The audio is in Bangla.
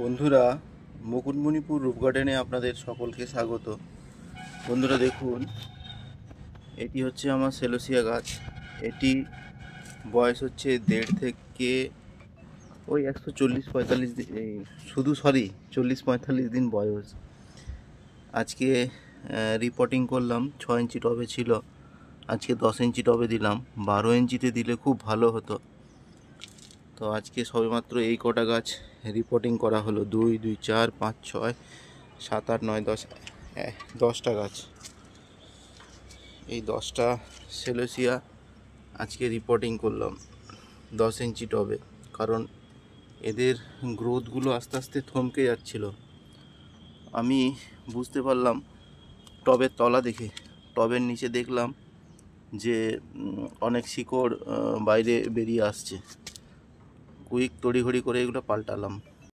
বন্ধুরা, মুকুটমণিপুর রূপ গার্ডেনে আপনাদের সকলকে স্বাগত। বন্ধুরা দেখুন, এটি হচ্ছে আমার সেলোসিয়া গাছ। এটি বয়স হচ্ছে 1.5 থেকে 140-45 দিন, শুধু 40-45 দিন বয়স। আজকে রিপোর্টিং করলাম। 6 ইঞ্চি টবে ছিল, আজকে 10 ইঞ্চি টবে দিলাম। 12 ইঞ্চিতে দিলে খুব ভালো হতো। তো আজকে সবেমাত্র এই কটা গাছ রিপোর্টিং করা হলো। 2, 2, 4, 5, 6, 7, 8, 9, 10, 10টা গাছ। এই 10টা সেলোসিয়া আজকে রিপোর্টিং করলাম 10 ইঞ্চি টবে, কারণ এদের গ্রোথগুলো আস্তে আস্তে থমকে যাচ্ছিল। আমি বুঝতে পারলাম টবের তলা দেখে। টবের নিচে দেখলাম যে অনেক শিকড় বাইরে বেরিয়ে আসছে। কুইক তড়িঘড়ি করে এগুলো পাল্টালাম।